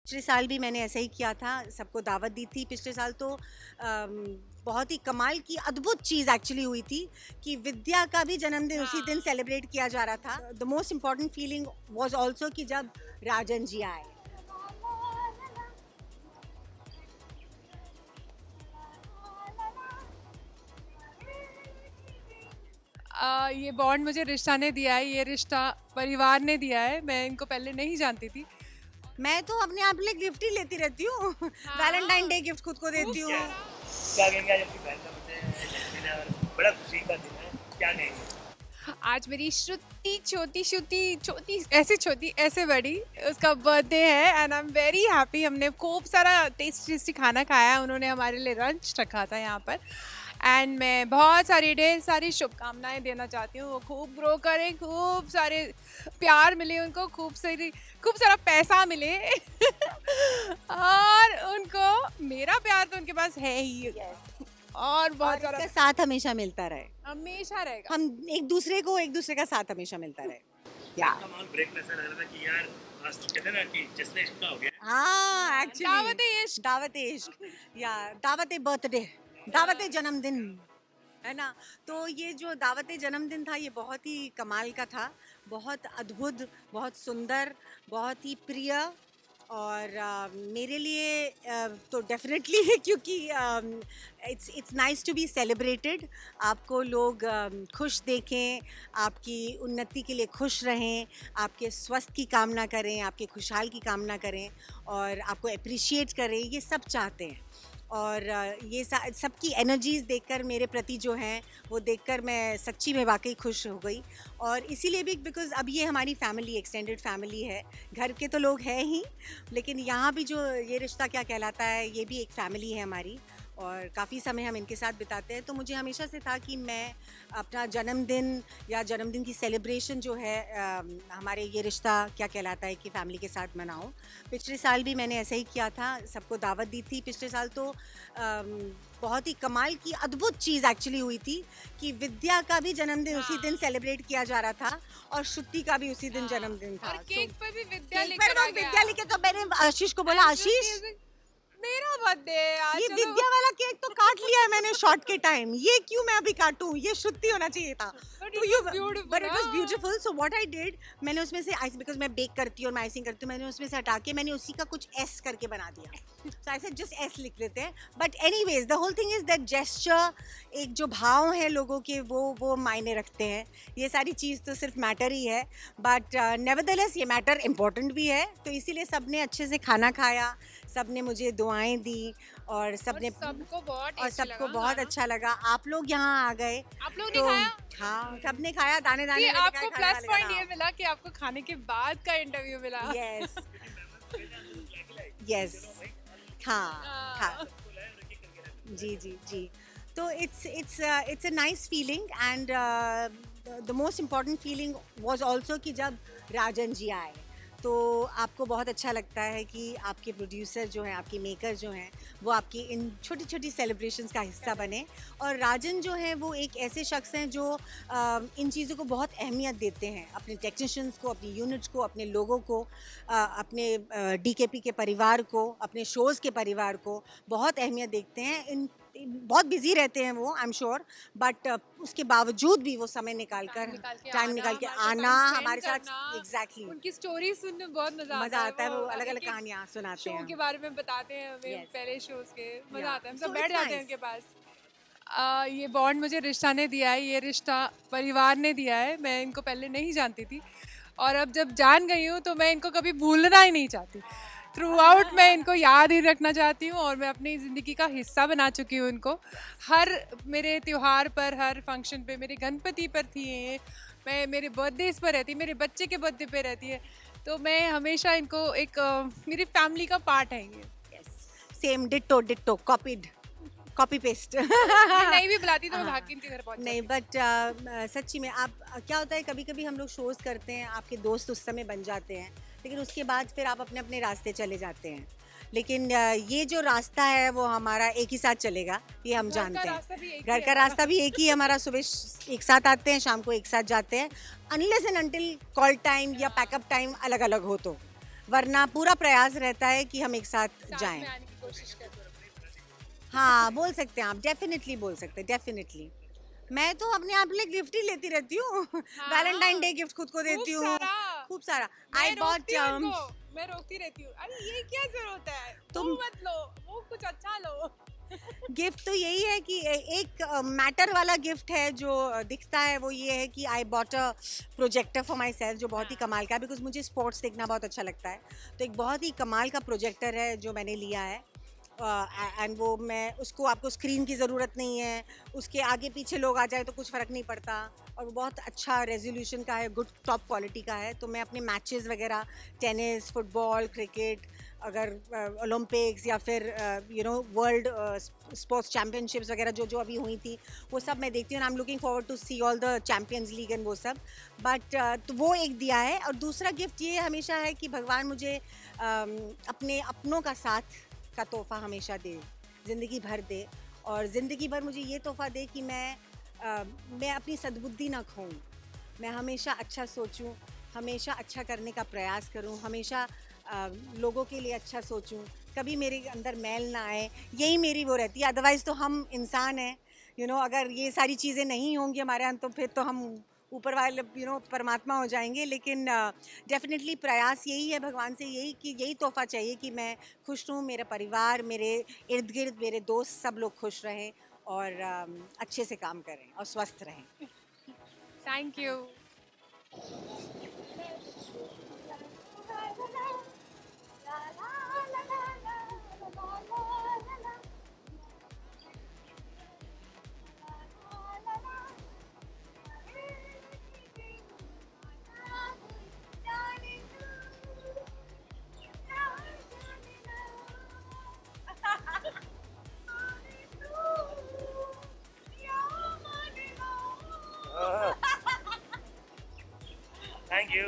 पिछले साल भी मैंने ऐसा ही किया था, सबको दावत दी थी। पिछले साल तो बहुत ही कमाल की अद्भुत चीज़ एक्चुअली हुई थी कि विद्या का भी जन्मदिन उसी दिन सेलिब्रेट किया जा रहा था। The most important feeling was also कि जब राजन जी आए। ये बॉन्ड मुझे रिश्ता ने दिया है, ये रिश्ता परिवार ने दिया है। मैं इनको पहले नहीं जानती थी। मैं तो अपने आप लिए गिफ्ट ही लेती रहती हूँ। वैलेंटाइन डे गिफ्ट खुद को देती हूँ। क्या कहेंगे आज अपनी बहन का बर्थडे है, जन्मदिन है और बड़ा खुशी का दिन है, क्या कहेंगे? आज मेरी छोटी ऐसे बड़ी उसका बर्थडे है and I am very happy. हमने खूब सारा टेस्टी खाना खाया, उन्होंने हमारे लिए लंच रखा था यहाँ पर। एंड मैं बहुत सारी ढेर सारी शुभकामनाएं देना चाहती हूँ। वो खूब ग्रो करें, खूब सारे प्यार मिले उनको, खूब सारा पैसा मिले और उनको मेरा प्यार तो उनके पास है ही। और बहुत और सारा इसका साथ हमेशा मिलता रहे। हमेशा रहेगा। हम एक दूसरे का साथ हमेशा मिलता रहे। या का माहौल ब्रेक में ऐसा लग रहा था कि यार आज तो कहते हैं ना कि जश्न इश्क का हो गया है। हाँ, एक्चुअली दावत-ए-इश्क। दावत-ए-इश्क या दावत-ए-बर्थडे, दावत-ए-जन्मदिन, है ना? तो ये जो दावत-ए-जन्मदिन था, ये बहुत ही कमाल का था, बहुत अद्भुत, बहुत सुंदर, बहुत ही प्रिय। और मेरे लिए तो डेफिनेटली है, क्योंकि it's nice to be celebrated. आपको लोग खुश देखें, आपकी उन्नति के लिए खुश रहें, आपके स्वास्थ्य की कामना करें, आपके खुशहाल की कामना करें और आपको अप्रिशिएट करें, ये सब चाहते हैं। और ये सबकी एनर्जीज़ देखकर मेरे प्रति जो हैं वो देखकर मैं सच्ची में वाकई खुश हो गई। और इसीलिए भी बिकॉज़ अब ये हमारी फैमिली, एक्सटेंडेड फैमिली है। घर के तो लोग हैं ही, लेकिन यहाँ भी जो ये रिश्ता क्या कहलाता है, ये भी एक फैमिली है हमारी और काफ़ी समय हम इनके साथ बिताते हैं। तो मुझे हमेशा से था कि मैं अपना जन्मदिन या जन्मदिन की सेलिब्रेशन जो है हमारे ये रिश्ता क्या कहलाता है कि फैमिली के साथ मनाऊं। पिछले साल भी मैंने ऐसा ही किया था, सबको दावत दी थी। पिछले साल तो बहुत ही कमाल की अद्भुत चीज़ एक्चुअली हुई थी कि विद्या का भी जन्मदिन उसी दिन सेलिब्रेट किया जा रहा था और श्रुति का भी उसी दिन जन्मदिन था। और केक पर भी विद्या केक पर लेकर आ वो गया। विद्या लेके, तो मैंने आशीष को बोला, आशीष मेरा बर्थडे आज ये चलो। विद्या वाला केक तो काट लिया है मैंने शॉर्ट के टाइम, ये क्यों मैं अभी काटूं, ये शुद्धि होना चाहिए था। But तो it you was beautiful, but it was हाँ। Beautiful. So what I did, मैंने उसमें से आइस, बिकॉज मैं बेक करती हूँ और मैं आइसिंग करती हूँ, मैंने उसमें से हटा के मैंने उसी का कुछ एस करके बना दिया। So I said just S लिख लेते हैं। But anyways the whole thing is that gesture, एक जो भाव है लोगों के, वो मायने रखते हैं। ये सारी चीज़ तो सिर्फ मैटर ही है, बट नेवरदलेस ये मैटर इम्पोर्टेंट भी है। तो इसीलिए सबने अच्छे से खाना खाया, सबने मुझे दुआएं दी और सबने सबको बहुत और टेस्टी सबको लगा बहुत खाना। अच्छा लगा। आप लोग यहाँ आ गए आप लोग ने तो खाया? हाँ, सबने खाया, दाने दाने कि में लिखा आपको है खाने प्लस वाले का पॉइंट ये नाम। मिला कि आपको खाने के बाद का इंटरव्यू मिला। यस यस, हाँ हाँ, जी जी जी। तो it's a nice feeling and the most important feeling was also कि जब राजन जी आए, तो आपको बहुत अच्छा लगता है कि आपके प्रोड्यूसर जो हैं, आपके मेकर जो हैं, वो आपकी इन छोटी छोटी सेलिब्रेशंस का हिस्सा बने। और राजन जो हैं वो एक ऐसे शख्स हैं जो इन चीज़ों को बहुत अहमियत देते हैं, अपने टेक्नीशियंस को, अपनी यूनिट्स को, अपने लोगों को, अपने डीकेपी के परिवार को, अपने शोज़ के परिवार को बहुत अहमियत देखते हैं। बहुत बिजी रहते हैं वो, आई एम श्योर, बट उसके बावजूद भी वो समय निकाल कर, टाइम निकाल के आना हमारे साथ। एग्जैक्टली, उनकी स्टोरी सुनने में बहुत मजा मजा आता है। वो अलग अलग एक-एक कहानियाँ सुनाते शो हैं। के बारे में बताते हैं हमें। Yes. पहले शोज के मजा Yeah. आता है, हम So सब बैठ it's जाते हैं nice. उनके पास। ये बॉन्ड मुझे रिश्ता ने दिया है, ये रिश्ता परिवार ने दिया है। मैं इनको पहले नहीं जानती थी और अब जब जान गई हूँ तो मैं इनको कभी भूलना ही नहीं चाहती। थ्रू आउट मैं इनको याद ही रखना चाहती हूँ और मैं अपनी ज़िंदगी का हिस्सा बना चुकी हूँ इनको। हर मेरे त्योहार पर, हर फंक्शन पे, मेरे गणपति पर थी ये, मैं मेरे बर्थडेज पर रहती, मेरे बच्चे के बर्थडे पे रहती है। तो मैं हमेशा इनको एक मेरी फैमिली का पार्ट है ये। Same, ditto ditto, copied, copy paste. ये नहीं भी बुलाती तो मैं हाँ। भाग के इनके घर पहुंच नहीं, जाती। बट सच्ची में आप क्या होता है, कभी कभी हम लोग शोज़ करते हैं, आपके दोस्त उस समय बन जाते हैं, लेकिन उसके बाद फिर आप अपने अपने रास्ते चले जाते हैं। लेकिन ये जो रास्ता है वो हमारा एक ही साथ चलेगा, ये हम घर का जानते रास्ता भी हैं। एक घर ही का है रास्ता भी एक ही है हमारा। सुबह एक साथ आते हैं, शाम को एक साथ जाते हैं, unless and until call time या पैकअप टाइम अलग अलग हो तो। वरना पूरा प्रयास रहता है कि हम एक साथ साथ जाएं। में आने की कोशिश करते हैं। हाँ, बोल सकते हैं आप, डेफिनेटली बोल सकते हैं, डेफिनेटली। मैं तो अपने आप लिए गिफ्ट ही लेती रहती हूँ। वैलेंटाइन डे गिफ्ट खुद को खूब देती हूँ, सारा। खूब सारा। मैं आई बॉट रोकती हूँ इनको, मैं रोकती रहती हूँ, अरे ये क्या जरूरत है, तुम वो मत लो, वो कुछ अच्छा लो। गिफ्ट तो यही है कि एक मैटर वाला गिफ्ट है जो दिखता है, वो ये है कि I bought a projector for my self, जो बहुत ही कमाल का है, बिकॉज मुझे स्पोर्ट्स देखना बहुत अच्छा लगता है। तो एक बहुत ही कमाल का प्रोजेक्टर है जो मैंने लिया है, एंड वो मैं उसको, आपको स्क्रीन की ज़रूरत नहीं है, उसके आगे पीछे लोग आ जाए तो कुछ फ़र्क नहीं पड़ता, और वो बहुत अच्छा रेजोल्यूशन का है, गुड टॉप क्वालिटी का है। तो मैं अपने मैचेस वगैरह, टेनिस, फुटबॉल, क्रिकेट, अगर ओलंपिक्स या फिर वर्ल्ड स्पोर्ट्स चैम्पियनशिप्स वगैरह जो जो अभी हुई थी, वो सब मैं देखती हूँ। I am looking forward to see all the champions league and वो सब। बट तो वो एक दिया है, और दूसरा गिफ्ट ये हमेशा है कि भगवान मुझे अपने अपनों का साथ का तोहफा हमेशा दे, ज़िंदगी भर दे, और ज़िंदगी भर मुझे ये तोहफा दे कि मैं अपनी सद्बुद्धि ना खोऊं, मैं हमेशा अच्छा सोचूं, हमेशा अच्छा करने का प्रयास करूं, हमेशा लोगों के लिए अच्छा सोचूं, कभी मेरे अंदर मैल ना आए। यही मेरी वो रहती है। अदरवाइज़ तो हम इंसान हैं, अगर ये सारी चीज़ें नहीं होंगी हमारे यहाँ, तो फिर तो हम ऊपर वाले परमात्मा हो जाएंगे। लेकिन डेफिनेटली प्रयास यही है भगवान से, यही कि यही तोहफा चाहिए कि मैं खुश रहूँ, मेरा परिवार, मेरे इर्द गिर्द मेरे दोस्त सब लोग खुश रहें, और अच्छे से काम करें और स्वस्थ रहें। Thank you. Thank you.